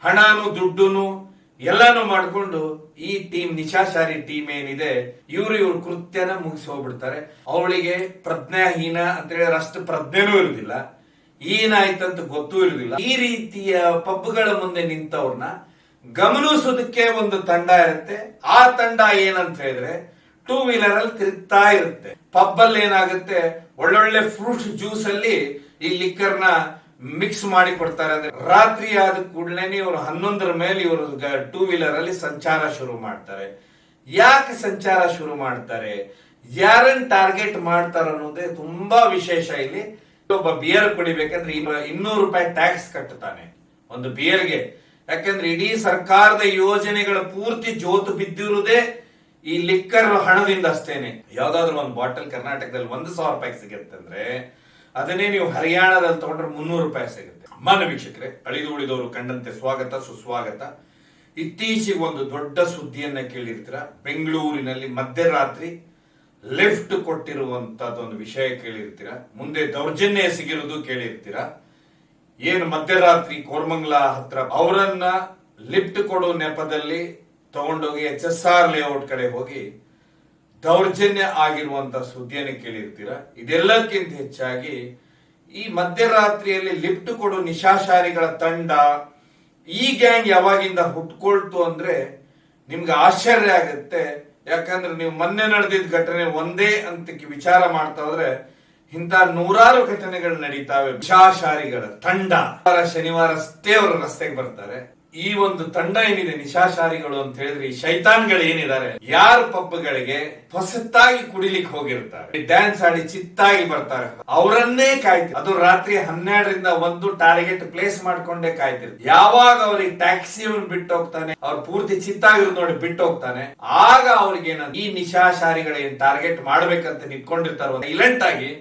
ಹಣನು ದುಡ್ಡುನು ಎಲ್ಲಾನು ಮಾಡ್ಕೊಂಡು ಈ ಟೀಮ್ ನಿಶಾಶಾರಿ ಟೀಮ್ ಏನಿದೆ ಇವ್ರ ಕೃತ್ಯನ ಮುಗಿಸಿ ಹೋಗ್ಬಿಡ್ತಾರೆ. ಅವಳಿಗೆ ಪ್ರಜ್ಞಾಹೀನ ಅಂತ ಹೇಳಿದ್ರೆ ಅಷ್ಟು ಪ್ರಜ್ಞೆನೂ ಇರುದಿಲ್ಲ, ಏನಾಯ್ತಂತ ಗೊತ್ತೂ ಇರುದಿಲ್ಲ. ಈ ರೀತಿಯ ಪಬ್ಗಳ ಮುಂದೆ ನಿಂತವ್ರನ್ನ ಗಮನಿಸೋದಕ್ಕೆ ಒಂದು ತಂಡ ಇರುತ್ತೆ. ಆ ತಂಡ ಏನಂತ ಹೇಳಿದ್ರೆ 2 ವೀಲರ್ ಅಲ್ಲಿ ತಿರುಗ್ತಾ ಇರುತ್ತೆ. ಪಬ್ ಅಲ್ಲಿ ಏನಾಗುತ್ತೆ, ಒಳ್ಳೊಳ್ಳೆ ಫ್ರೂಟ್ ಜ್ಯೂಸ್ ಅಲ್ಲಿ ಈ ಲಿಕ್ಕರ್ ನ ಮಿಕ್ಸ್ ಮಾಡಿ ಕೊಡ್ತಾರೆ. ಅಂದ್ರೆ ರಾತ್ರಿ ಆದ ಕೂಡಲೇ ಇವರು 11ರ ಮೇಲೆ ಇವರು 2 ವೀಲರ್ ಅಲ್ಲಿ ಸಂಚಾರ ಶುರು ಮಾಡ್ತಾರೆ. ಯಾಕೆ ಸಂಚಾರ ಶುರು ಮಾಡ್ತಾರೆ, ಯಾರನ್ನ ಟಾರ್ಗೆಟ್ ಮಾಡ್ತಾರೆ ಅನ್ನೋದೇ ತುಂಬಾ ವಿಶೇಷ. ಇಲ್ಲಿ ಒಬ್ಬ ಬಿಯರ್ ಕುಡಿಬೇಕಂದ್ರೆ 200 ರೂಪಾಯಿ ಟ್ಯಾಕ್ಸ್ ಕಟ್ಟುತ್ತಾನೆ ಒಂದು ಬಿಯರ್ಗೆ. ಯಾಕಂದ್ರೆ ಇಡೀ ಸರ್ಕಾರದ ಯೋಜನೆಗಳ ಪೂರ್ತಿ ಜೋತು ಬಿದ್ದಿರುವುದೇ ಈ ಲಿಕ್ಕರ್ ಹಣದಿಂದ ಅಷ್ಟೇನೆ. ಯಾವ್ದಾದ್ರು ಒಂದು ಬಾಟಲ್ ಕರ್ನಾಟಕದಲ್ಲಿ 1,000 ರೂಪಾಯಿ ಸಿಗುತ್ತೆ ಅಂದ್ರೆ ಅದನ್ನೇ ನೀವು ಹರಿಯಾಣದಲ್ಲಿ ತಗೊಂಡ್ರೆ 300 ರೂಪಾಯಿ ಸಿಗುತ್ತೆ. ಮಾನ್ಯ ವೀಕ್ಷಕರೇ, ಅಳಿದು ಉಳಿದವರು ಕಂಡಂತೆ ಸ್ವಾಗತ ಸುಸ್ವಾಗತ. ಇತ್ತೀಚೆಗೆ ಒಂದು ದೊಡ್ಡ ಸುದ್ದಿಯನ್ನ ಕೇಳಿರ್ತೀರ. ಬೆಂಗಳೂರಿನಲ್ಲಿ ಮಧ್ಯರಾತ್ರಿ ಲಿಫ್ಟ್ ಕೊಟ್ಟಿರುವಂತದ್ದೊಂದು ವಿಷಯ ಕೇಳಿರ್ತೀರ. ಮುಂದೆ ದೌರ್ಜನ್ಯ ಎಸಗಿರುವುದು ಕೇಳಿರ್ತೀರ. ಏನು ಮಧ್ಯರಾತ್ರಿ ಕೋರಮಂಗಲ ಹತ್ರ ಅವರನ್ನ ಲಿಫ್ಟ್ ಕೊಡೋ ನೆಪದಲ್ಲಿ ತಗೊಂಡೋಗಿ HSR ಲೇಔಟ್ ಕಡೆ ಹೋಗಿ ದೌರ್ಜನ್ಯ ಆಗಿರುವಂತ ಸುದ್ದಿಯನ್ನು ಕೇಳಿರ್ತೀರ. ಇದೆಲ್ಲಕ್ಕಿಂತ ಹೆಚ್ಚಾಗಿ ಈ ಮಧ್ಯರಾತ್ರಿಯಲ್ಲಿ ಲಿಫ್ಟ್ ಕೊಡೋ ನಿಶಾಶಾರಿಗಳ ತಂಡ, ಈ ಗ್ಯಾಂಗ್ ಯಾವಾಗಿಂದ ಹುಟ್ಕೊಳ್ತು ಅಂದ್ರೆ ನಿಮ್ಗೆ ಆಶ್ಚರ್ಯ ಆಗುತ್ತೆ. ಯಾಕಂದ್ರೆ ನೀವು ಮೊನ್ನೆ ನಡೆದಿದ್ದ ಘಟನೆ ಒಂದೇ ಅಂತ ವಿಚಾರ ಮಾಡ್ತಾ ಹೋದ್ರೆ ಇಂಥ 100 ಘಟನೆಗಳು ನಡೀತಾವೆ. ನಿಶಾಶಾರಿಗಳ ತಂಡ ಶನಿವಾರ ಅವರು ರಸ್ತೆಗೆ ಬರ್ತಾರೆ. ಈ ಒಂದು ತಂಡ ಏನಿದೆ ನಿಶಾಶಾರಿಗಳು ಅಂತ ಹೇಳಿದ್ರೆ ಈ ಶೈತಾನ್ಗಳು ಏನಿದ್ದಾರೆ, ಯಾರ ಪಬ್ಗಳಿಗೆ ಹೊಸತಾಗಿ ಕುಡಿಲಿಕ್ಕೆ ಹೋಗಿರ್ತಾರೆ, ಡ್ಯಾನ್ಸ್ ಆಡಿ ಚಿತ್ತಾಗಿ ಬರ್ತಾರೆ, ಅವರನ್ನೇ ಕಾಯ್ತಿರ್. ಅದು ರಾತ್ರಿ 12ರಿಂದ 1 ಟಾರ್ಗೆಟ್ ಪ್ಲೇಸ್ ಮಾಡ್ಕೊಂಡೇ ಕಾಯ್ತಿರ್. ಯಾವಾಗ ಅವ್ರಿಗೆ ಟ್ಯಾಕ್ಸಿ ಬಿಟ್ಟು ಹೋಗ್ತಾನೆ, ಅವ್ರು ಪೂರ್ತಿ ಚಿತ್ತಾಗಿರೋದು ನೋಡಿ ಬಿಟ್ಟು ಹೋಗ್ತಾನೆ, ಆಗ ಅವ್ರಿಗೆ ಈ ನಿಶಾಶಾರಿಗಳೇನ್ ಟಾರ್ಗೆಟ್ ಮಾಡ್ಬೇಕಂತ ನಿಂತ್ಕೊಂಡಿರ್ತಾರ. ಸೈಲೆಂಟ್ ಆಗಿ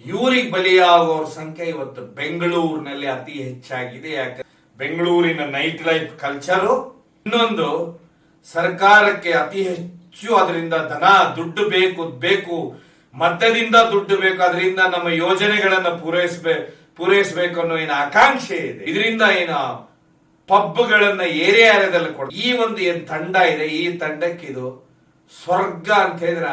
ಇವ್ರಿಗೆ ಬಲಿಯಾಗುವವ್ರ ಸಂಖ್ಯೆ ಇವತ್ತು ಬೆಂಗಳೂರಿನಲ್ಲಿ ಅತಿ ಹೆಚ್ಚಾಗಿದೆ. ಯಾಕೆ ಬೆಂಗಳೂರಿನ ನೈಟ್ ಲೈಫ್ ಕಲ್ಚರು, ಇನ್ನೊಂದು ಸರ್ಕಾರಕ್ಕೆ ಅತಿ ಹೆಚ್ಚು ಅದರಿಂದ ದುಡ್ಡು ಬೇಕು, ಮಧ್ಯದಿಂದ ದುಡ್ಡು ಬೇಕು, ಅದರಿಂದ ನಮ್ಮ ಯೋಜನೆಗಳನ್ನ ಪೂರೈಸಬೇಕು ಅನ್ನೋ ಏನು ಆಕಾಂಕ್ಷೆ ಇದೆ. ಇದರಿಂದ ಏನು ಪಬ್ಗಳನ್ನ ಏರಿಯಾದಲ್ಲಿ ಕೊಡ ಈ ಒಂದು ಏನ್ ತಂಡ ಇದೆ, ಈ ತಂಡಕ್ಕೆ ಇದು ಸ್ವರ್ಗ ಅಂತ ಹೇಳಿದ್ರ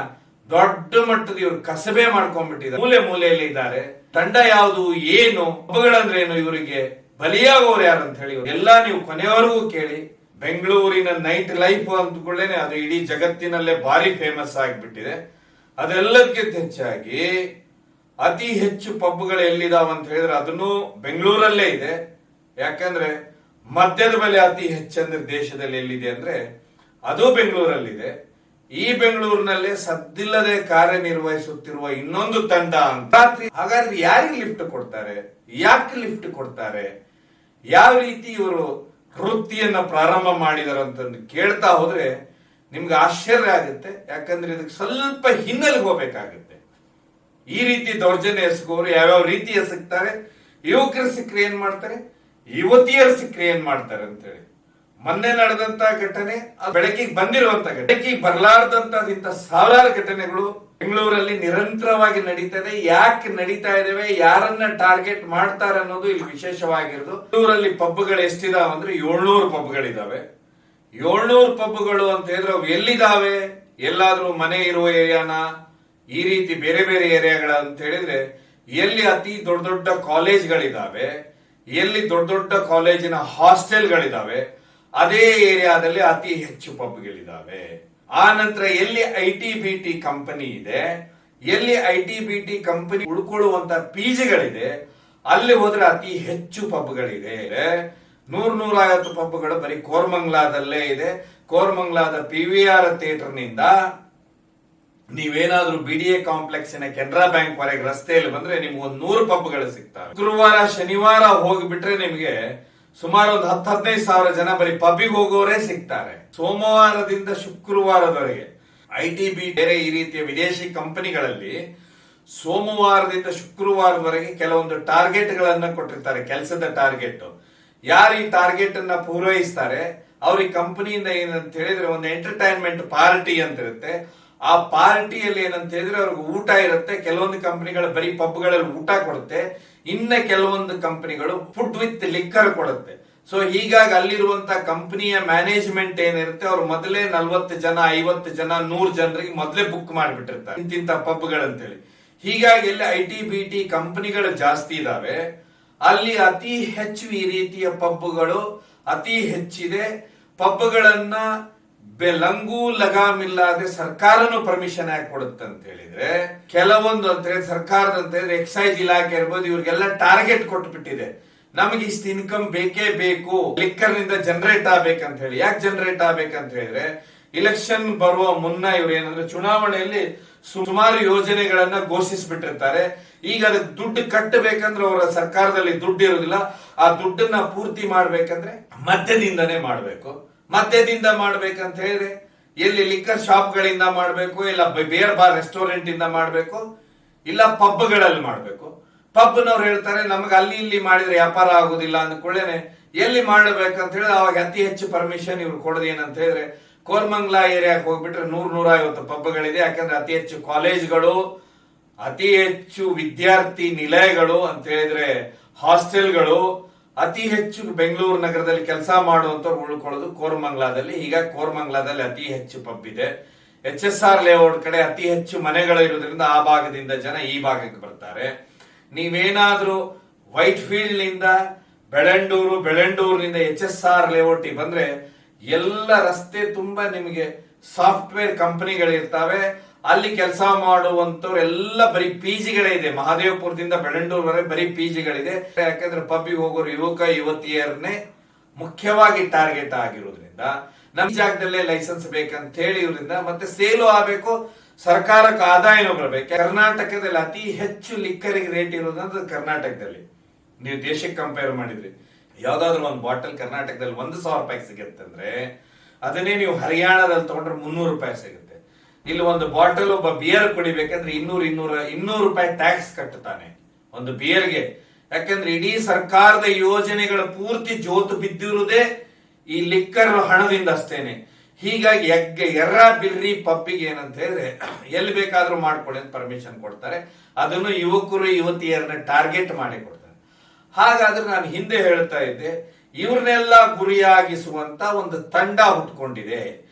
ದೊಡ್ಡ ಮಟ್ಟದ ಇವರು ಕಸಬೆ ಮಾಡ್ಕೊಂಡ್ಬಿಟ್ಟಿದ್ದಾರೆ. ಮೂಲೆಯಲ್ಲಿ ಇದ್ದಾರೆ. ತಂಡ ಯಾವುದು, ಏನು ಪಬ್ಗಳಂದ್ರೆ ಏನು, ಇವರಿಗೆ ಬಲಿಯಾಗೋರು ಯಾರು ಅಂತ ಹೇಳಿ ಎಲ್ಲ ನೀವು ಕೊನೆಯವರೆಗೂ ಕೇಳಿ. ಬೆಂಗಳೂರಿನ ನೈಟ್ ಲೈಫ್ ಅಂದ್ಕೊಳ್ಳೇನೆ ಅದು ಇಡೀ ಜಗತ್ತಿನಲ್ಲೇ ಭಾರಿ ಫೇಮಸ್ ಆಗಿಬಿಟ್ಟಿದೆ. ಅದೆಲ್ಲದಕ್ಕಿಂತ ಹೆಚ್ಚಾಗಿ ಅತಿ ಹೆಚ್ಚು ಪಬ್ಗಳು ಎಲ್ಲಿದಾವ ಅಂತ ಹೇಳಿದ್ರೆ ಅದನ್ನು ಬೆಂಗಳೂರಲ್ಲೇ ಇದೆ. ಯಾಕಂದ್ರೆ ಮದ್ಯದ ಬೆಲೆ ಅತಿ ಹೆಚ್ಚಂದ್ರೆ ದೇಶದಲ್ಲಿ ಎಲ್ಲಿದೆ ಅಂದ್ರೆ ಅದು ಬೆಂಗಳೂರಲ್ಲಿದೆ. ಈ ಬೆಂಗಳೂರಿನಲ್ಲೇ ಸದ್ದಿಲ್ಲದೆ ಕಾರ್ಯನಿರ್ವಹಿಸುತ್ತಿರುವ ಇನ್ನೊಂದು ತಂಡ ಅಂತ. ಹಾಗಾದ್ರೆ ಯಾರಿಗೆ ಲಿಫ್ಟ್ ಕೊಡ್ತಾರೆ, ಯಾಕೆ ಲಿಫ್ಟ್ ಕೊಡ್ತಾರೆ, ಯಾವ ರೀತಿ ಇವರು ವೃತ್ತಿಯನ್ನ ಪ್ರಾರಂಭ ಮಾಡಿದಾರೆ ಅಂತಂದು ಕೇಳ್ತಾ ಹೋದ್ರೆ ನಿಮ್ಗೆ ಆಶ್ಚರ್ಯ ಆಗುತ್ತೆ. ಯಾಕಂದ್ರೆ ಇದಕ್ಕೆ ಸ್ವಲ್ಪ ಹಿನ್ನೆಲೆಗೆ ಹೋಗ್ಬೇಕಾಗುತ್ತೆ. ಈ ರೀತಿ ದೌರ್ಜನ್ಯ ಎಸಗೋರು ಯಾವ್ಯಾವ ರೀತಿ ಎಸಗ್ತಾರೆ, ಯುವಕರು ಸಿಕ್ಕರೆ ಏನ್ ಮಾಡ್ತಾರೆ, ಯುವತಿಯರು ಸಿಕ್ಕರೆ ಏನ್ ಮಾಡ್ತಾರೆ ಅಂತೇಳಿ ಮೊನ್ನೆ ನಡೆದಂತ ಘಟನೆ, ಬೆಳಕಿಗೆ ಬಂದಿರುವಂತ ಬೆಳಕಿಗೆ ಬರಲಾರ್ದಂತ ಸಾವಿರಾರು ಘಟನೆಗಳು ಬೆಂಗಳೂರಲ್ಲಿ ನಿರಂತರವಾಗಿ ನಡೀತಾ ಇದೆ. ಯಾಕೆ ನಡೀತಾ ಇದಾವೆ, ಯಾರನ್ನ ಟಾರ್ಗೆಟ್ ಮಾಡ್ತಾರೆ ಅನ್ನೋದು ಇಲ್ಲಿ ವಿಶೇಷವಾಗಿರೋದು. ಬೆಂಗಳೂರಲ್ಲಿ ಪಬ್ಗಳು ಎಷ್ಟಿದಾವೆ ಅಂದ್ರೆ 700 ಪಬ್ಗಳಿದಾವೆ. 700 ಪಬ್ಗಳು ಅಂತ ಹೇಳಿದ್ರೆ ಅವು ಎಲ್ಲಿದಾವೆ, ಎಲ್ಲಾದ್ರೂ ಮನೆ ಇರುವ ಏರಿಯಾನ, ಈ ರೀತಿ ಬೇರೆ ಬೇರೆ ಏರಿಯಾಗಳ ಅಂತ ಹೇಳಿದ್ರೆ ಎಲ್ಲಿ ಅತಿ ದೊಡ್ಡ ಕಾಲೇಜ್ಗಳಿದಾವೆ, ಎಲ್ಲಿ ದೊಡ್ಡ ಕಾಲೇಜಿನ ಹಾಸ್ಟೆಲ್ಗಳಿದಾವೆ, ಅದೇ ಏರಿಯಾದಲ್ಲಿ ಅತಿ ಹೆಚ್ಚು ಪಬ್ಗಳಿದಾವೆ. ಆ ನಂತರ ಎಲ್ಲಿ IT-BT ಕಂಪನಿ ಇದೆ, ಎಲ್ಲಿ IT-BT ಕಂಪನಿ ಉಳ್ಕೊಳ್ಳುವಂತ PGಗಳಿದೆ, ಅಲ್ಲಿ ಹೋದ್ರೆ ಅತಿ ಹೆಚ್ಚು ಪಬ್ಗಳಿದೆ. 100-150 ಪಬ್ಗಳು ಬರೀ ಕೋರಮಂಗಲದಲ್ಲೇ ಇದೆ. ಕೋರಮಂಗಲದ PVR ಥಿಯೇಟರ್ ನಿಂದ ನೀವೇನಾದ್ರೂ BDA ಕಾಂಪ್ಲೆಕ್ಸ್ ಕೆನರಾ ಬ್ಯಾಂಕ್ ವರೆಗೆ ರಸ್ತೆಯಲ್ಲಿ ಬಂದ್ರೆ ನಿಮ್ಗೆ 100 ಪಬ್ಗಳು ಸಿಗ್ತವೆ. ಶುಕ್ರವಾರ ಶನಿವಾರ ಹೋಗಿಬಿಟ್ರೆ ನಿಮ್ಗೆ ಸುಮಾರು ಒಂದು 10-15 ಸಾವಿರ ಜನ ಬರೀ ಪಬ್ಬಿಗೆ ಹೋಗೋರೇ ಸಿಗ್ತಾರೆ. ಸೋಮವಾರದಿಂದ ಶುಕ್ರವಾರದವರೆಗೆ IT-BT ಬೇರೆ ಈ ರೀತಿಯ ವಿದೇಶಿ ಕಂಪನಿಗಳಲ್ಲಿ ಸೋಮವಾರದಿಂದ ಶುಕ್ರವಾರದವರೆಗೆ ಕೆಲವೊಂದು ಟಾರ್ಗೆಟ್ ಗಳನ್ನ ಕೊಟ್ಟಿರ್ತಾರೆ, ಕೆಲಸದ ಟಾರ್ಗೆಟ್. ಯಾರು ಈ ಟಾರ್ಗೆಟ್ ಅನ್ನ ಪೂರೈಸ್ತಾರೆ ಅವ್ರಿಗೆ ಕಂಪನಿಯಿಂದ ಏನಂತ ಹೇಳಿದ್ರೆ ಒಂದು ಎಂಟರ್ಟೈನ್ಮೆಂಟ್ ಪಾರ್ಟಿ ಅಂತ ಇರುತ್ತೆ. ಆ ಪಾರ್ಟಿಯಲ್ಲಿ ಏನಂತ ಹೇಳಿದ್ರೆ ಅವ್ರಿಗೆ ಊಟ ಇರುತ್ತೆ. ಕೆಲವೊಂದು ಕಂಪನಿಗಳು ಬರೀ ಪಬ್ಗಳಲ್ಲಿ ಊಟ ಕೊಡುತ್ತೆ, ಇನ್ನ ಕೆಲವೊಂದು ಕಂಪನಿಗಳು ಫುಡ್ ವಿತ್ ಲಿಕ್ಕರ್ ಕೊಡುತ್ತೆ. ಸೊ ಹೀಗಾಗಿ ಅಲ್ಲಿರುವಂತ ಕಂಪನಿಯ ಮ್ಯಾನೇಜ್ಮೆಂಟ್ ಏನಿರುತ್ತೆ ಅವ್ರು ಮೊದಲೇ 40 ಜನ 50 ಜನ 100 ಜನರಿಗೆ ಮೊದಲೇ ಬುಕ್ ಮಾಡಿಬಿಟ್ಟಿರ್ತಾರೆ ಇಂತಿಂತ ಪಬ್ಗಳಂತೇಳಿ. ಹೀಗಾಗಿ ಅಲ್ಲಿ IT-BT ಕಂಪನಿಗಳು ಜಾಸ್ತಿ ಇದಾವೆ, ಅಲ್ಲಿ ಅತಿ ಹೆಚ್ಚು ಈ ರೀತಿಯ ಪಬ್ಗಳು ಅತಿ ಹೆಚ್ಚಿದೆ. ಪಬ್ಗಳನ್ನ ಲಂಗು ಲಗಾಮಿಲ್ಲದೆ ಸರ್ಕಾರನು ಪರ್ಮಿಷನ್ ಯಾಕೆ ಕೊಡುತ್ತೆ ಅಂತ ಹೇಳಿದ್ರೆ, ಕೆಲವೊಂದು ಅಂತ ಹೇಳಿ ಸರ್ಕಾರದ ಅಂತ ಹೇಳಿದ್ರೆ ಎಕ್ಸೈಸ್ ಇಲಾಖೆ ಇರ್ಬೋದು, ಇವ್ರಿಗೆಲ್ಲ ಟಾರ್ಗೆಟ್ ಕೊಟ್ಬಿಟ್ಟಿದೆ. ನಮಗೆ ಇಷ್ಟು ಇನ್ಕಮ್ ಬೇಕೇ ಬೇಕು, ಲಿಕ್ಕರ್ ನಿಂದ ಜನರೇಟ್ ಆಗ್ಬೇಕಂತ ಹೇಳಿ. ಯಾಕೆ ಜನರೇಟ್ ಆಗ್ಬೇಕಂತ ಹೇಳಿದ್ರೆ, ಇಲೆಕ್ಷನ್ ಬರುವ ಮುನ್ನ ಇವ್ರು ಏನಂದ್ರೆ ಚುನಾವಣೆಯಲ್ಲಿ ಸುಮಾರು ಯೋಜನೆಗಳನ್ನ ಘೋಷಿಸ್ಬಿಟ್ಟಿರ್ತಾರೆ. ಈಗ ಅದಕ್ಕೆ ದುಡ್ಡು ಕಟ್ಟಬೇಕಂದ್ರೆ ಅವರ ಸರ್ಕಾರದಲ್ಲಿ ದುಡ್ಡು ಇರುವುದಿಲ್ಲ. ಆ ದುಡ್ಡನ್ನ ಪೂರ್ತಿ ಮಾಡ್ಬೇಕಂದ್ರೆ ಮದ್ಯದಿಂದನೇ ಮಾಡ್ಬೇಕು. ಮದ್ಯದಿಂದ ಮಾಡ್ಬೇಕಂತ ಹೇಳಿದ್ರೆ ಎಲ್ಲಿ ಲಿಕ್ಕರ್ ಶಾಪ್ ಗಳಿಂದ ಮಾಡ್ಬೇಕು, ಇಲ್ಲ ಬೇರ್ ಬಾರ್ ರೆಸ್ಟೋರೆಂಟ್ ಇಂದ ಮಾಡ್ಬೇಕು, ಇಲ್ಲ ಪಬ್ಗಳಲ್ಲಿ ಮಾಡ್ಬೇಕು. ಪಬ್ನವ್ರು ಹೇಳ್ತಾರೆ ನಮ್ಗೆ ಅಲ್ಲಿ ಇಲ್ಲಿ ಮಾಡಿದ್ರೆ ವ್ಯಾಪಾರ ಆಗುದಿಲ್ಲ ಅಂದ್ಕೊಳ್ಳೇನೆ ಎಲ್ಲಿ ಮಾಡ್ಬೇಕಂತ ಹೇಳಿದ್ರೆ ಅವಾಗ ಅತಿ ಹೆಚ್ಚು ಪರ್ಮಿಷನ್ ಇವ್ರು ಕೊಡೋದು ಏನಂತ ಹೇಳಿದ್ರೆ ಕೋರ್ಮಂಗ್ಲಾ ಏರಿಯಾಕ್ಕೆ ಹೋಗ್ಬಿಟ್ರೆ 100-150 ಪಬ್ಗಳಿದೆ. ಯಾಕಂದ್ರೆ ಅತಿ ಹೆಚ್ಚು ಕಾಲೇಜ್ಗಳು, ಅತಿ ಹೆಚ್ಚು ವಿದ್ಯಾರ್ಥಿ ನಿಲಯಗಳು ಅಂತ ಹೇಳಿದ್ರೆ ಹಾಸ್ಟೆಲ್ಗಳು, ಅತಿ ಹೆಚ್ಚು ಬೆಂಗಳೂರು ನಗರದಲ್ಲಿ ಕೆಲಸ ಮಾಡುವಂತವ್ರು ಉಳ್ಕೊಳ್ಳೋದು ಕೋರ್ಮಂಗ್ಲಾದಲ್ಲಿ. ಹೀಗಾಗಿ ಕೋರ್ಮಂಗ್ಲಾದಲ್ಲಿ ಅತಿ ಹೆಚ್ಚು ಪಬ್ ಇದೆ. HSR ಲೇಔಟ್ ಕಡೆ ಅತಿ ಹೆಚ್ಚು ಮನೆಗಳು ಇರೋದ್ರಿಂದ ಆ ಭಾಗದಿಂದ ಜನ ಈ ಭಾಗಕ್ಕೆ ಬರ್ತಾರೆ. ನೀವೇನಾದ್ರೂ ವೈಟ್ ಫೀಲ್ಡ್ ನಿಂದ ಬೆಳಂಡೂರಿನಿಂದ HSR ಲೇಔಟ್ ಬಂದ್ರೆ ಎಲ್ಲ ರಸ್ತೆ ತುಂಬಾ ನಿಮಗೆ ಸಾಫ್ಟ್ವೇರ್ ಕಂಪನಿಗಳಿರ್ತಾವೆ. ಅಲ್ಲಿ ಕೆಲಸ ಮಾಡುವಂತವ್ರು ಎಲ್ಲ ಬರೀ ಪಿಜಿಗಳೇ ಇದೆ. ಮಹಾದೇವಪುರದಿಂದ ಬೆಳಂಡೂರ್ವರೆಗೆ ಬರೀ ಪಿಜಿಗಳಿದೆ. ಯಾಕಂದ್ರೆ ಪಬ್ಬಿಗೆ ಹೋಗೋರು ಯುವಕ ಯುವತಿಯರನ್ನೇ ಮುಖ್ಯವಾಗಿ ಟಾರ್ಗೆಟ್ ಆಗಿರೋದ್ರಿಂದ ನಮ್ ಜಾಗದಲ್ಲೇ ಲೈಸೆನ್ಸ್ ಬೇಕಂತ ಹೇಳಿ ಇರೋದ್ರಿಂದ, ಮತ್ತೆ ಸೇಲು ಆಗಬೇಕು, ಸರ್ಕಾರಕ್ಕೆ ಆದಾಯನೂ ಬರಬೇಕು. ಕರ್ನಾಟಕದಲ್ಲಿ ಅತಿ ಹೆಚ್ಚು ಲಿಕ್ಕರಿಗೆ ರೇಟ್ ಇರೋದಂದ್ರೆ ಕರ್ನಾಟಕದಲ್ಲಿ. ನೀವು ದೇಶಕ್ಕೆ ಕಂಪೇರ್ ಮಾಡಿದ್ರಿ ಯಾವ್ದಾದ್ರು ಒಂದು ಬಾಟಲ್ ಕರ್ನಾಟಕದಲ್ಲಿ 1,000 ರೂಪಾಯಿ ಸಿಗುತ್ತೆ ಅಂದ್ರೆ ಅದನ್ನೇ ನೀವು ಹರಿಯಾಣದಲ್ಲಿ ತಗೊಂಡ್ರೆ 300 ರೂಪಾಯಿ ಸಿಗುತ್ತೆ. ಇಲ್ಲಿ ಒಂದು ಬಾಟಲ್ ಒಬ್ಬ ಬಿಯರ್ ಕುಡಿಬೇಕಂದ್ರೆ 200 ರೂಪಾಯಿ ಟ್ಯಾಕ್ಸ್ ಕಟ್ಟುತ್ತಾನೆ ಒಂದು ಬಿಯರ್ಗೆ. ಯಾಕಂದ್ರೆ ಇಡೀ ಸರ್ಕಾರದ ಯೋಜನೆಗಳ ಪೂರ್ತಿ ಜೋತು ಬಿದ್ದಿರುವುದೇ ಈ ಲಿಕ್ಕರ್ ಹಣದಿಂದ ಅಷ್ಟೇನೆ. ಹೀಗಾಗಿ ಎರ್ರ ಬಿರ್ರಿ ಪಬ್ಬಿಗೆ ಏನಂತ ಹೇಳಿದ್ರೆ ಎಲ್ಲಿ ಬೇಕಾದ್ರೂ ಮಾಡ್ಕೊಳ್ಳಿ ಅಂತ ಪರ್ಮಿಷನ್ ಕೊಡ್ತಾರೆ. ಅದನ್ನು ಯುವಕರು ಯುವತಿಯರನ್ನ ಟಾರ್ಗೆಟ್ ಮಾಡಿ ಕೊಡ್ತಾರೆ. ಹಾಗಾದ್ರೆ ನಾನು ಹಿಂದೆ ಹೇಳ್ತಾ ಇದ್ದೆ, ಇವ್ರನ್ನೆಲ್ಲ ಗುರಿಯಾಗಿಸುವಂತ ಒಂದು ತಂಡ ಹುಟ್ಕೊಂಡಿದೆ.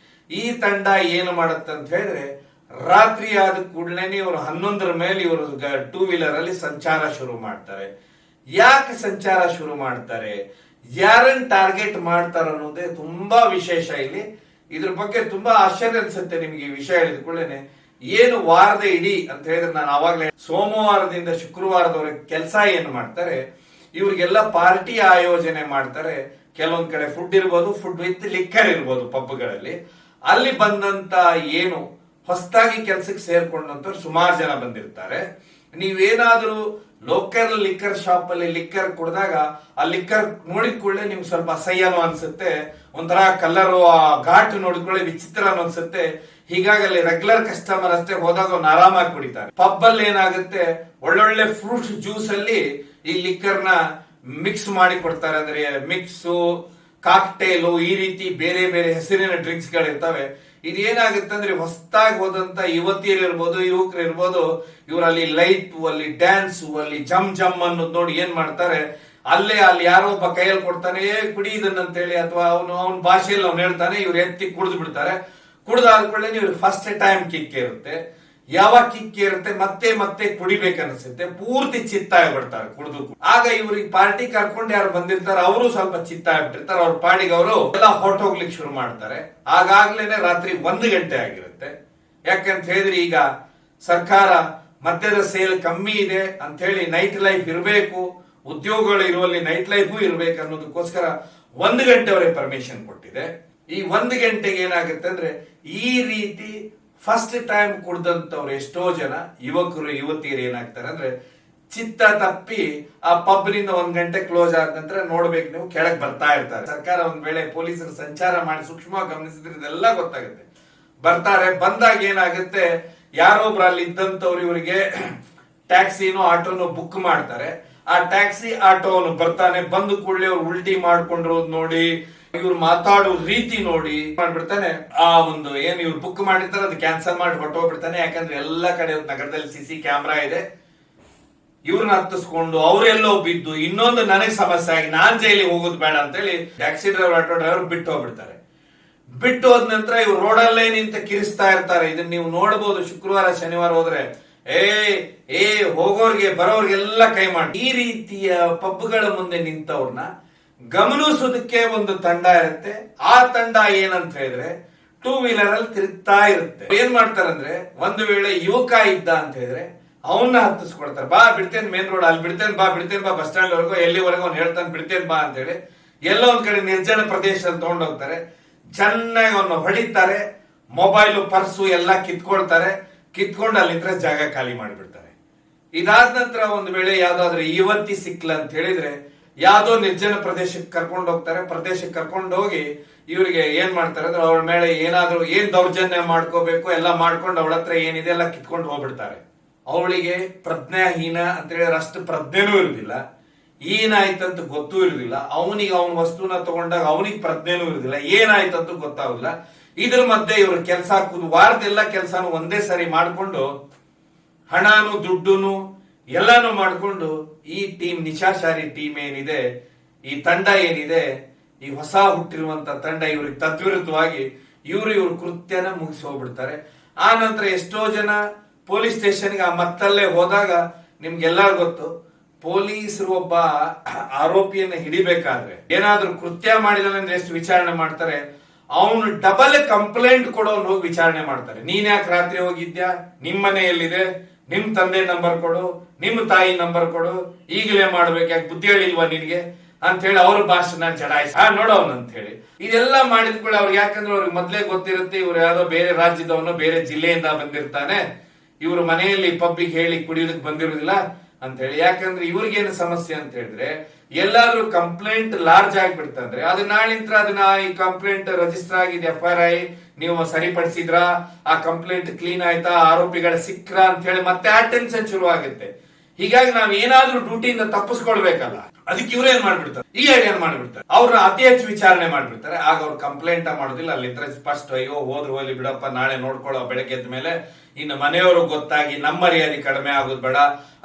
ಈ ತಂಡ ಏನು ಮಾಡುತ್ತೆ ಅಂತ ಹೇಳಿದ್ರೆ, ರಾತ್ರಿ ಆದ ಕೂಡಲೇ ಇವರು 11ರ ಮೇಲೆ ಇವರು 2 ವೀಲರ್ ಅಲ್ಲಿ ಸಂಚಾರ ಶುರು ಮಾಡ್ತಾರೆ. ಯಾಕೆ ಸಂಚಾರ ಶುರು ಮಾಡ್ತಾರೆ, ಯಾರನ್ನ ಟಾರ್ಗೆಟ್ ಮಾಡ್ತಾರೆ ಅನ್ನೋದೇ ತುಂಬಾ ವಿಶೇಷ ಇಲ್ಲಿ. ಇದ್ರ ಬಗ್ಗೆ ತುಂಬಾ ಆಶ್ಚರ್ಯ ಅನ್ಸುತ್ತೆ ನಿಮ್ಗೆ ಈ ವಿಷಯ ಹೇಳಿದ್ಕೊಳ್ಳೇನೆ. ಏನು ವಾರದ ಇಡೀ ಅಂತ ಹೇಳಿದ್ರೆ, ನಾನು ಅವಾಗಲೇ ಸೋಮವಾರದಿಂದ ಶುಕ್ರವಾರದವರೆಗೆ ಕೆಲಸ ಏನು ಮಾಡ್ತಾರೆ, ಇವ್ರಿಗೆಲ್ಲ ಪಾರ್ಟಿ ಆಯೋಜನೆ ಮಾಡ್ತಾರೆ. ಕೆಲವೊಂದ್ ಕಡೆ ಫುಡ್ ಇರ್ಬೋದು, ಫುಡ್ ವಿತ್ ಲಿಕ್ಕರ್ ಇರ್ಬೋದು ಪಬ್ಗಳಲ್ಲಿ. ಅಲ್ಲಿ ಬಂದಂತ ಏನು ಹೊಸದಾಗಿ ಕೆಲ್ಸಕ್ಕೆ ಸೇರ್ಕೊಂಡಂತವ್ರು ಸುಮಾರು ಜನ ಬಂದಿರ್ತಾರೆ. ನೀವೇನಾದ್ರೂ ಲೋಕಲ್ ಲಿಕ್ಕರ್ ಶಾಪ್ ಅಲ್ಲಿ ಲಿಕ್ಕರ್ ಕುಡಿದಾಗ ಆ ಲಿಕ್ಕರ್ ನೋಡಿದ ಕೂಡಲೇ ನಿಮ್ಗೆ ಸ್ವಲ್ಪ ಅಸಹ್ಯನೂ ಅನ್ಸುತ್ತೆ, ಒಂಥರ ಕಲರು ಆ ಘಾಟ್ ನೋಡಿಕೊಳ್ಳಿ ವಿಚಿತ್ರ ಅನ್ಸುತ್ತೆ. ಹೀಗಾಗಿ ಅಲ್ಲಿ ರೆಗ್ಯುಲರ್ ಕಸ್ಟಮರ್ ಅಷ್ಟೇ ಹೋದಾಗ ಅವ್ನು ಆರಾಮಾಗಿ ಕುಡಿತಾರೆ. ಪಬ್ ಅಲ್ಲಿ ಏನಾಗುತ್ತೆ, ಒಳ್ಳೊಳ್ಳೆ ಫ್ರೂಟ್ ಜ್ಯೂಸ್ ಅಲ್ಲಿ ಈ ಲಿಕ್ಕರ್ನ ಮಿಕ್ಸ್ ಮಾಡಿ ಕೊಡ್ತಾರೆ. ಅಂದ್ರೆ ಮಿಕ್ಸು, ಕಾಕ್ಟೇಲು, ಈ ರೀತಿ ಬೇರೆ ಬೇರೆ ಹೆಸರಿನ ಡ್ರಿಂಕ್ಸ್ ಗಳಿರ್ತವೆ. ಇದೇನಾಗುತ್ತೆ ಅಂದ್ರೆ ಹೊಸದಾಗಿ ಹೋದಂತ ಯುವತಿಯರು ಇರ್ಬೋದು, ಯುವಕರು ಇರ್ಬೋದು, ಇವರಲ್ಲಿ ಲೈಟ್, ಅಲ್ಲಿ ಡ್ಯಾನ್ಸ್, ಅಲ್ಲಿ ಜಮ್ ಜಮ್ ಅನ್ನೋದು ನೋಡಿ ಏನ್ ಮಾಡ್ತಾರೆ, ಅಲ್ಲಿ ಯಾರೋ ಒಬ್ಬ ಕೈಯಲ್ಲಿ ಕೊಡ್ತಾನೆ, ಕುಡಿ ಇದನ್ನಂತ ಹೇಳಿ, ಅಥವಾ ಅವನ ಭಾಷೆಯಲ್ಲಿ ಅವ್ನು ಹೇಳ್ತಾನೆ, ಇವ್ರು ಎತ್ತಿ ಕುಡಿದು ಬಿಡ್ತಾರೆ. ಕುಡಿದಾದ್ಕೊಳ್ಳೆ ಇವ್ರಿಗೆ ಫಸ್ಟ್ ಟೈಮ್ ಕಿಕ್ ಇರುತ್ತೆ. ಯಾವಾಗ ಕಿಕ್ ಇರುತ್ತೆ ಮತ್ತೆ ಮತ್ತೆ ಕುಡಿಬೇಕನ್ಸುತ್ತೆ, ಪೂರ್ತಿ ಚಿತ್ತ ಆಗ್ಬಿಡ್ತಾರೆ ಕುಡಿದು. ಆಗ ಇವ್ರಿಗೆ ಪಾರ್ಟಿ ಕರ್ಕೊಂಡು ಯಾರು ಬಂದಿರ್ತಾರೆ ಅವರು ಸ್ವಲ್ಪ ಚಿತ್ತ ಆಗ್ಬಿಟ್ಟಿರ್ತಾರೆ. ಅವ್ರ ಪಾಡಿಗೆ ಅವರು ಎಲ್ಲ ಹೊರಟೋಗ್ಲಿಕ್ಕೆ ಶುರು ಮಾಡ್ತಾರೆ. ಆಗಾಗ್ಲೇನೆ ರಾತ್ರಿ 1 ಗಂಟೆ ಆಗಿರುತ್ತೆ. ಯಾಕಂತ ಹೇಳಿದ್ರೆ ಈಗ ಸರ್ಕಾರ ಮದ್ಯದ ಸೇಲ್ ಕಮ್ಮಿ ಇದೆ ಅಂತ ಹೇಳಿ ನೈಟ್ ಲೈಫ್ ಇರಬೇಕು, ಉದ್ಯೋಗಗಳು ಇರುವಲ್ಲಿ ನೈಟ್ ಲೈಫು ಇರ್ಬೇಕು ಅನ್ನೋದಕ್ಕೋಸ್ಕರ 1 ಗಂಟೆವರೆಗೆ ಪರ್ಮಿಷನ್ ಕೊಟ್ಟಿದೆ. ಈ 1 ಗಂಟೆಗೆ ಏನಾಗುತ್ತೆ ಅಂದ್ರೆ ಈ ರೀತಿ ಫಸ್ಟ್ ಟೈಮ್ ಕುಡ್ದಂತವ್ರು ಎಷ್ಟೋ ಜನ ಯುವಕರು ಯುವತಿಯರು ಏನಾಗ್ತಾರೆ ಅಂದ್ರೆ ಚಿತ್ತ ತಪ್ಪಿ ಆ ಪಬ್ ನಿಂದ 1 ಗಂಟೆ ಕ್ಲೋಸ್ ಆದ ನಂತರ ನೋಡ್ಬೇಕು ನೀವು ಕೆಳಗೆ ಬರ್ತಾ ಇರ್ತಾರೆ. ಸರ್ಕಾರ ಒಂದ್ ವೇಳೆ ಪೊಲೀಸರು ಸಂಚಾರ ಮಾಡಿ ಸೂಕ್ಷ್ಮವಾಗಿ ಗಮನಿಸಿದ್ರೆ ಇದೆಲ್ಲ ಗೊತ್ತಾಗುತ್ತೆ. ಬರ್ತಾರೆ, ಬಂದಾಗ ಏನಾಗುತ್ತೆ, ಯಾರೊಬ್ರು ಅಲ್ಲಿ ಇದ್ದಂತವ್ರು ಇವರಿಗೆ ಟ್ಯಾಕ್ಸಿನೋ ಆಟೋನೋ ಬುಕ್ ಮಾಡ್ತಾರೆ. ಆ ಟ್ಯಾಕ್ಸಿ ಆಟೋನು ಬರ್ತಾನೆ, ಬಂದು ಕೂಡಲೇ ಅವ್ರು ಉಲ್ಟಿ ಮಾಡ್ಕೊಂಡಿರೋದು ನೋಡಿ, ಇವ್ರು ಮಾತಾಡೋ ರೀತಿ ನೋಡಿ ಮಾಡ್ಬಿಡ್ತಾನೆ. ಆ ಒಂದು ಏನ್ ಇವ್ರು ಬುಕ್ ಮಾಡಿರ್ತಾರೆ ಅದು ಕ್ಯಾನ್ಸಲ್ ಮಾಡಿ ಹೊರಟೋಗ್ಬಿಡ್ತಾನೆ. ಯಾಕಂದ್ರೆ ಎಲ್ಲ ಕಡೆ ನಗರದಲ್ಲಿ CC ಕ್ಯಾಮ್ರಾ ಇದೆ. ಇವ್ರನ್ನ ಹತ್ತಿಸ್ಕೊಂಡು ಅವರೆಲ್ಲೋ ಬಿದ್ದು ಇನ್ನೊಂದು ನನಗೆ ಸಮಸ್ಯೆ ಆಗಿ ನಾನ್ ಜೈಲಿಗೆ ಹೋಗೋದು ಬೇಡ ಅಂತೇಳಿ ಟ್ಯಾಕ್ಸಿ ಡ್ರೈವರ್ ಆಟೋ ಡ್ರೈವರ್ ಬಿಟ್ಟು ಹೋಗ್ಬಿಡ್ತಾರೆ. ಬಿಟ್ಟು ಹೋದ ನಂತರ ಇವ್ರು ರೋಡಲ್ಲೇ ನಿಂತ ಕಿರಿಸ್ತಾ ಇರ್ತಾರೆ. ಇದನ್ನ ನೀವು ನೋಡಬಹುದು. ಶುಕ್ರವಾರ ಶನಿವಾರ ಹೋದ್ರೆ ಏ ಹೋಗೋರ್ಗೆ ಬರೋರ್ಗೆಲ್ಲ ಕೈ ಮಾಡಿ ಈ ರೀತಿಯ ಪಬ್ಗಳ ಮುಂದೆ ನಿಂತವ್ರನ್ನ ಗಮನಿಸೋದಕ್ಕೆ ಒಂದು ತಂಡ ಇರುತ್ತೆ. ಆ ತಂಡ ಏನಂತ ಹೇಳಿದ್ರೆ ಟೂ ವೀಲರ್ ಅಲ್ಲಿ ತಿರುಗ್ತಾ ಇರುತ್ತೆ. ಏನ್ ಮಾಡ್ತಾರಂದ್ರೆ ಒಂದು ವೇಳೆ ಯುವಕ ಇದ್ದ ಅಂತ ಹೇಳಿದ್ರೆ ಅವನ್ನ ಹತ್ತಿಸ್ಕೊಡ್ತಾರೆ. ಬಾ ಬಿಡ್ತೇನೆ ಮೇನ್ ರೋಡ್ ಅಲ್ಲಿ ಬಿಡ್ತೇನೆ ಬಾ ಬಸ್ ಸ್ಟ್ಯಾಂಡ್ ವರೆಗೂ ಎಲ್ಲಿವರೆಗೂ ಅವ್ನು ಹೇಳ್ತಾನೆ ಬಿಡ್ತೇನೆ ಬಾ ಅಂತ ಹೇಳಿ ಎಲ್ಲೋ ಒಂದ್ ಕಡೆ ನಿರ್ಜನ ಪ್ರದೇಶದಲ್ಲಿ ತಗೊಂಡೋಗ್ತಾರೆ. ಚೆನ್ನಾಗಿ ಅವನ್ನ ಹೊಡಿತಾರೆ. ಮೊಬೈಲು ಪರ್ಸು ಎಲ್ಲ ಕಿತ್ಕೊಳ್ತಾರೆ. ಕಿತ್ಕೊಂಡು ಅಲ್ಲಿಂದ ಜಾಗ ಖಾಲಿ ಮಾಡಿಬಿಡ್ತಾರೆ. ಇದಾದ ನಂತರ ಒಂದು ವೇಳೆ ಯಾವ್ದಾದ್ರು ಯುವತಿ ಸಿಕ್ಲ ಅಂತ ಹೇಳಿದ್ರೆ ಯಾವ್ದೋ ನಿರ್ಜನ ಪ್ರದೇಶಕ್ಕೆ ಕರ್ಕೊಂಡು ಹೋಗ್ತಾರೆ. ಪ್ರದೇಶಕ್ಕೆ ಕರ್ಕೊಂಡು ಹೋಗಿ ಇವ್ರಿಗೆ ಏನ್ ಮಾಡ್ತಾರೆ ಅಂದ್ರೆ ಅವಳ ಮೇಲೆ ಏನಾದ್ರು ಏನ್ ದೌರ್ಜನ್ಯ ಮಾಡ್ಕೋಬೇಕು ಎಲ್ಲ ಮಾಡ್ಕೊಂಡು ಅವಳ ಹತ್ರ ಏನಿದೆ ಎಲ್ಲ ಕಿತ್ಕೊಂಡು ಹೋಗ್ಬಿಡ್ತಾರೆ. ಅವಳಿಗೆ ಪ್ರಜ್ಞಾಹೀನ ಅಂತ ಹೇಳಿದ್ರೆ ಅಷ್ಟು ಪ್ರಜ್ಞೆನೂ ಇರುದಿಲ್ಲ. ಏನಾಯ್ತಂತ ಗೊತ್ತೂ ಇರುದಿಲ್ಲ. ಅವನಿಗೆ ಅವನ ವಸ್ತುನ ತಗೊಂಡಾಗ ಅವನಿಗೆ ಪ್ರಜ್ಞೆನೂ ಇರುದಿಲ್ಲ. ಏನಾಯ್ತಂತ ಗೊತ್ತಾಗುದಿಲ್ಲ. ಇದ್ರ ಮಧ್ಯೆ ಇವ್ರ ಕೆಲಸ ವಾರದೆಲ್ಲ ಕೆಲಸನು ಒಂದೇ ಸರಿ ಮಾಡ್ಕೊಂಡು ಹಣನು ದುಡ್ಡುನು ಎಲ್ಲಾನು ಮಾಡ್ಕೊಂಡು ಈ ಟೀಮ್ ನಿಶಾಶಾರಿ ಟೀಮ್ ಏನಿದೆ, ಈ ತಂಡ ಏನಿದೆ, ಈ ಹೊಸ ಹುಟ್ಟಿರುವಂತ ತಂಡ ಇವ್ರಿಗೆ ತದ್ವಿರುದ್ಧವಾಗಿ ಇವ್ರ ಕೃತ್ಯನ ಮುಗಿಸಿ ಹೋಗ್ಬಿಡ್ತಾರೆ. ಆ ನಂತರ ಎಷ್ಟೋ ಜನ ಪೊಲೀಸ್ ಸ್ಟೇಷನ್ಗೆ ಆ ಮತ್ತಲ್ಲೇ ಹೋದಾಗ ನಿಮ್ಗೆಲ್ಲರೂ ಗೊತ್ತು, ಪೊಲೀಸರು ಒಬ್ಬ ಆರೋಪಿಯನ್ನ ಹಿಡಿಬೇಕಾದ್ರೆ ಏನಾದ್ರೂ ಕೃತ್ಯ ಮಾಡಿದ್ರೆ ಎಷ್ಟು ವಿಚಾರಣೆ ಮಾಡ್ತಾರೆ. ಅವನು ಡಬಲ್ ಕಂಪ್ಲೇಂಟ್ ಕೊಡೋನ್ ಹೋಗಿ ವಿಚಾರಣೆ ಮಾಡ್ತಾರೆ. ನೀನ್ ಯಾಕೆ ರಾತ್ರಿ ಹೋಗಿದ್ಯಾ, ನಿಮ್ ಮನೆ ಎಲ್ಲಿದೆ, ನಿಮ್ ತಂದೆ ನಂಬರ್ ಕೊಡು, ನಿಮ್ ತಾಯಿ ನಂಬರ್ ಕೊಡು, ಈಗಲೇ ಮಾಡ್ಬೇಕು, ಯಾಕೆ ಬುದ್ಧಿ ಹೇಳಿಲ್ವಾ ನಿನ್ಗೆ ಅಂತ ಹೇಳಿ ಅವ್ರ ಭಾಷಣ ಜಡಾಯಿಸಿ ನೋಡೋನ್ ಅಂತ ಹೇಳಿ ಇದೆಲ್ಲ ಮಾಡಿದ ಕೂಡ ಅವ್ರಿಗೆ, ಯಾಕಂದ್ರೆ ಅವ್ರಿಗೆ ಮೊದ್ಲೇ ಗೊತ್ತಿರುತ್ತೆ ಇವ್ರು ಯಾವ್ದೋ ಬೇರೆ ರಾಜ್ಯದವನು ಬೇರೆ ಜಿಲ್ಲೆಯಿಂದ ಬಂದಿರ್ತಾನೆ, ಇವ್ರ ಮನೆಯಲ್ಲಿ ಪಬ್ಬಿಗೆ ಹೇಳಿ ಕುಡಿಯೋದಕ್ಕೆ ಬಂದಿರೋದಿಲ್ಲ ಅಂತ ಹೇಳಿ. ಯಾಕಂದ್ರೆ ಇವ್ರಿಗೇನು ಸಮಸ್ಯೆ ಅಂತ ಹೇಳಿದ್ರೆ ಎಲ್ಲಾದ್ರೂ ಕಂಪ್ಲೇಂಟ್ ಲಾರ್ಜ್ ಆಗಿಬಿಡ್ತಂದ್ರೆ ಅದು ನಾಳಿಂತ್ರ ಅದನ್ನ ಈ ಕಂಪ್ಲೇಂಟ್ ರಿಜಿಸ್ಟರ್ ಆಗಿದೆ, FIR ನೀವು ಸರಿಪಡಿಸಿದ್ರ, ಆ ಕಂಪ್ಲೇಂಟ್ ಕ್ಲೀನ್ ಆಯ್ತಾ, ಆರೋಪಿಗಳ ಸಿಕ್ರ ಅಂತ ಹೇಳಿ ಮತ್ತೆ ಆ ಟೆನ್ಷನ್ ಶುರು ಆಗುತ್ತೆ. ಹೀಗಾಗಿ ನಾವ್ ಏನಾದ್ರೂ ಡ್ಯೂಟಿಯಿಂದ ತಪ್ಪಿಸ್ಕೊಳ್ಬೇಕಲ್ಲ, ಅದಕ್ಕೆ ಇವ್ರು ಏನ್ ಮಾಡ್ಬಿಡ್ತಾರೆ, ಈ ಐಡಿಯಾ ಮಾಡ್ಬಿಡ್ತಾರೆ, ಅವ್ರನ್ನ ಅತಿ ಹೆಚ್ಚು ವಿಚಾರಣೆ ಮಾಡ್ಬಿಡ್ತಾರೆ. ಆಗ ಅವ್ರು ಕಂಪ್ಲೇಂಟ್ ಮಾಡೋದಿಲ್ಲ. ಅಲ್ಲಿಂದ ಫಸ್ಟ್ ಅಯ್ಯೋ ಹೋದ್ರು ಹೋಗ್ಲಿ ಬಿಡಪ್ಪ, ನಾಳೆ ನೋಡ್ಕೊಳ್ಳೋ ಬೆಳಗ್ಗೆ ಎದ್ದ ಮೇಲೆ, ಇನ್ನು ಮನೆಯವರು ಗೊತ್ತಾಗಿ ನಮ್ಮ ಮರ್ಯಾದೆ ಕಡಿಮೆ ಆಗೋದು ಬೇಡ,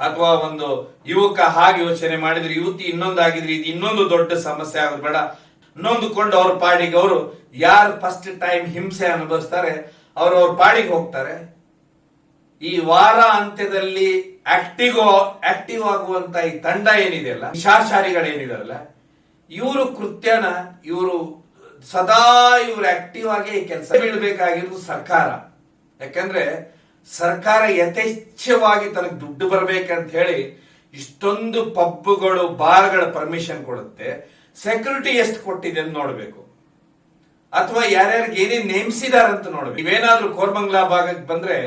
ಅಥವಾ ಒಂದು ಯುವಕ ಹಾಗೆ ಯೋಚನೆ ಮಾಡಿದ್ರೆ ಯುವತಿ ಇನ್ನೊಂದಾಗಿದ್ರೆ ಇದು ಇನ್ನೊಂದು ದೊಡ್ಡ ಸಮಸ್ಯೆ ಆಗೋದು ಬೇಡ ನೊಂದುಕೊಂಡು ಅವ್ರ ಪಾಡಿಗೆ ಅವರು ಯಾರು ಫಸ್ಟ್ ಟೈಮ್ ಹಿಂಸೆ ಅನುಭವಿಸ್ತಾರೆ ಅವ್ರ ಪಾಡಿಗೆ ಹೋಗ್ತಾರೆ. ಈ ವಾರ ಅಂತ್ಯದಲ್ಲಿ ಆಕ್ಟಿವ್ ಆಗುವಂತ ಈ ತಂಡ ಏನಿದೆಯಲ್ಲ, ನಿಶಾಚಾರಿಗಳೇನಿದಾರಲ್ಲ, ಇವರು ಕೃತ್ಯನ ಇವರು ಸದಾ ಇವ್ರು ಆಕ್ಟಿವ್ ಆಗಿ ಕೆಲಸ ಬೀಳ್ಬೇಕಾಗಿರೋದು ಸರ್ಕಾರ. ಯಾಕಂದ್ರೆ ಸರ್ಕಾರ ಯಥೇಚ್ಛವಾಗಿ ತನಗೆ ದುಡ್ಡು ಬರ್ಬೇಕಂತ ಹೇಳಿ ಇಷ್ಟೊಂದು ಪಬ್ಗಳು ಬಾರ್ಗಳ ಪರ್ಮಿಷನ್ ಕೊಡುತ್ತೆ. ಸೆಕ್ಯೂರಿಟಿ ಎಷ್ಟು ಕೊಟ್ಟಿದೆ ಅಂತ ನೋಡ್ಬೇಕು, ಅಥವಾ ಯಾರ್ಯಾರಿಗೆ ಏನೇನ್ ನೇಮಿಸಿದಾರಂತ ನೋಡ್ಬೇಕು. ಇವೇನಾದ್ರೂ ಕೋರ್ಮಂಗ್ಲಾ ಭಾಗಕ್ಕೆ ಬಂದ್ರೆ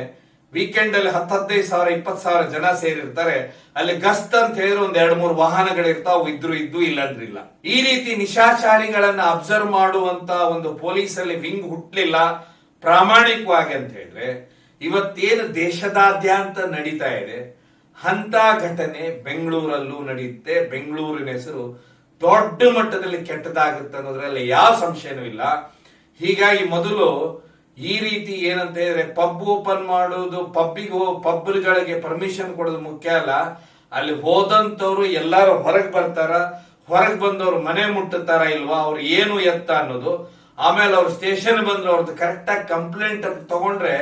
ವೀಕೆಂಡ್ ಅಲ್ಲಿ 10-15,000 20,000 ಜನ ಸೇರಿರ್ತಾರೆ. ಅಲ್ಲಿ ಗಸ್ತ್ ಅಂತ ಹೇಳಿದ್ರೆ ಒಂದ್ 2-3 ವಾಹನಗಳಿರ್ತಾವ, ಇದ್ದು ಇಲ್ಲಂದ್ರೆ ಇಲ್ಲ. ಈ ರೀತಿ ನಿಶಾಚಾರಿಗಳನ್ನ ಅಬ್ಸರ್ವ್ ಮಾಡುವಂತ ಒಂದು ಪೊಲೀಸಲ್ಲಿ ವಿಂಗ್ ಹುಟ್ಲಿಲ್ಲ ಪ್ರಾಮಾಣಿಕವಾಗಿ ಅಂತ ಹೇಳಿದ್ರೆ, ಇವತ್ತೇನು ದೇಶದಾದ್ಯಂತ ನಡೀತಾ ಇದೆ ಅಂತ ಘಟನೆ ಬೆಂಗಳೂರಲ್ಲೂ ನಡೆಯುತ್ತೆ. ಬೆಂಗಳೂರಿನ ಹೆಸರು ದೊಡ್ಡ ಮಟ್ಟದಲ್ಲಿ ಕೆಟ್ಟದಾಗುತ್ತೆ ಅನ್ನೋದ್ರಲ್ಲಿ ಯಾವ ಸಂಶಯನೂ ಇಲ್ಲ. ಹೀಗಾಗಿ ಮೊದಲು ಈ ರೀತಿ ಏನಂತ ಹೇಳಿದ್ರೆ ಪಬ್ ಓಪನ್ ಮಾಡೋದು, ಪಬ್ಗಳಿಗೆ ಪರ್ಮಿಷನ್ ಕೊಡೋದು ಮುಖ್ಯ ಅಲ್ಲ. ಅಲ್ಲಿ ಹೋದಂತವ್ರು ಎಲ್ಲಾರು ಹೊರಗೆ ಬರ್ತಾರ, ಹೊರಗೆ ಬಂದವ್ರು ಮನೆ ಮುಟ್ಟುತ್ತಾರ ಇಲ್ವಾ, ಅವ್ರು ಏನು ಎತ್ತ ಅನ್ನೋದು. ಆಮೇಲೆ ಅವ್ರು ಸ್ಟೇಷನ್ ಬಂದ್ರು ಅವ್ರದ್ದು ಕರೆಕ್ಟ್ ಆಗಿ ಕಂಪ್ಲೇಂಟ್ ತಗೊಂಡ್ರೆ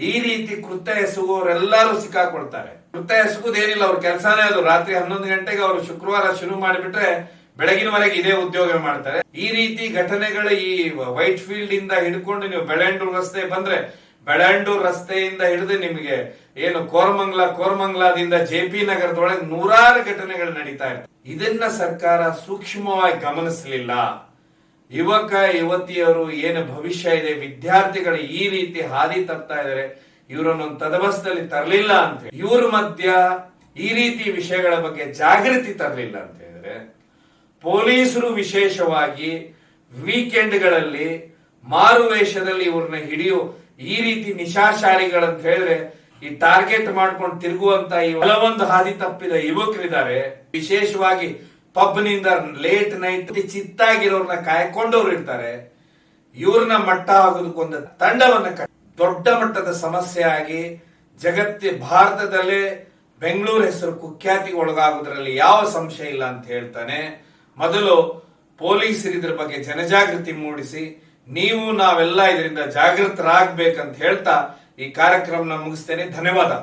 ಈ ರೀತಿ ಕೃತ್ಯ ಎಸಗುವವರೆಲ್ಲರೂ ಸಿಕ್ಕಾಕೊಳ್ತಾರೆ. ಕೃತ್ಯ ಎಸಗುದೇನಿಲ್ಲ, ಅವ್ರ ಕೆಲಸನೇ ಅದು. ರಾತ್ರಿ 11 ಗಂಟೆಗೆ ಅವರು ಶುಕ್ರವಾರ ಶುರು ಮಾಡಿಬಿಟ್ರೆ ಬೆಳಗಿನವರೆಗೆ ಇದೇ ಉದ್ಯೋಗ ಮಾಡ್ತಾರೆ. ಈ ರೀತಿ ಘಟನೆಗಳು ಈ ವೈಟ್ ಫೀಲ್ಡ್ ಇಂದ ಹಿಡ್ಕೊಂಡು ನೀವು ಬೆಳಂಡೂರು ರಸ್ತೆ ಬಂದ್ರೆ, ಬೆಳಂಡೂರು ರಸ್ತೆಯಿಂದ ಹಿಡಿದು ನಿಮಗೆ ಏನು ಕೋರಮಂಗ್ಲಾದಿಂದ JP ನಗರದೊಳಗೆ ನೂರಾರು ಘಟನೆಗಳು ನಡೀತಾ ಇರ್ತವೆ. ಇದನ್ನ ಸರ್ಕಾರ ಸೂಕ್ಷ್ಮವಾಗಿ ಗಮನಿಸಲಿಲ್ಲ. ಯುವಕ ಯುವತಿಯರು ಏನು ಭವಿಷ್ಯ ಇದೆ, ವಿದ್ಯಾರ್ಥಿಗಳು ಈ ರೀತಿ ಹಾದಿ ತಪ್ತಾ ಇದಾರೆ, ಇವರನ್ನೊಂದು ತದಬಸ್ದಲ್ಲಿ ತರಲಿಲ್ಲ ಅಂತ, ಇವ್ರ ಮಧ್ಯ ಈ ರೀತಿ ವಿಷಯಗಳ ಬಗ್ಗೆ ಜಾಗೃತಿ ತರಲಿಲ್ಲ ಅಂತ ಹೇಳಿದ್ರೆ, ಪೊಲೀಸರು ವಿಶೇಷವಾಗಿ ವೀಕೆಂಡ್ಗಳಲ್ಲಿ ಮಾರುವೇಷದಲ್ಲಿ ಇವ್ರನ್ನ ಹಿಡಿಯೋ ಈ ರೀತಿ ನಿಶಾಚಾರಿಗಳಂತ ಹೇಳಿದ್ರೆ ಈ ಟಾರ್ಗೆಟ್ ಮಾಡ್ಕೊಂಡು ತಿರುಗುವಂತ ಈ ಕೆಲವೊಂದು ಹಾದಿ ತಪ್ಪಿದ ಯುವಕರಿದ್ದಾರೆ. ವಿಶೇಷವಾಗಿ ಪಬ್ನಿಂದ ಲೇಟ್ ನೈಟ್ ಚಿತ್ತಾಗಿರೋರ್ನ ಕಾಯ್ಕೊಂಡವ್ರು ಇರ್ತಾರೆ. ಇವ್ರನ್ನ ಮಟ್ಟ ಆಗೋದಕ್ಕೊಂದು ತಂಡವನ್ನ ದೊಡ್ಡ ಮಟ್ಟದ ಸಮಸ್ಯೆ ಆಗಿ ಭಾರತದಲ್ಲೇ ಬೆಂಗಳೂರು ಹೆಸರು ಕುಖ್ಯಾತಿಗೆ ಒಳಗಾಗುವುದರಲ್ಲಿ ಯಾವ ಸಂಶಯ ಇಲ್ಲ ಅಂತ ಹೇಳ್ತಾನೆ. ಮೊದಲು ಪೊಲೀಸರು ಇದ್ರ ಬಗ್ಗೆ ಜನಜಾಗೃತಿ ಮೂಡಿಸಿ, ನೀವು ನಾವೆಲ್ಲ ಇದರಿಂದ ಜಾಗೃತರಾಗಬೇಕಂತ ಹೇಳ್ತಾ ಈ ಕಾರ್ಯಕ್ರಮನ ಮುಗಿಸ್ತೇನೆ. ಧನ್ಯವಾದ.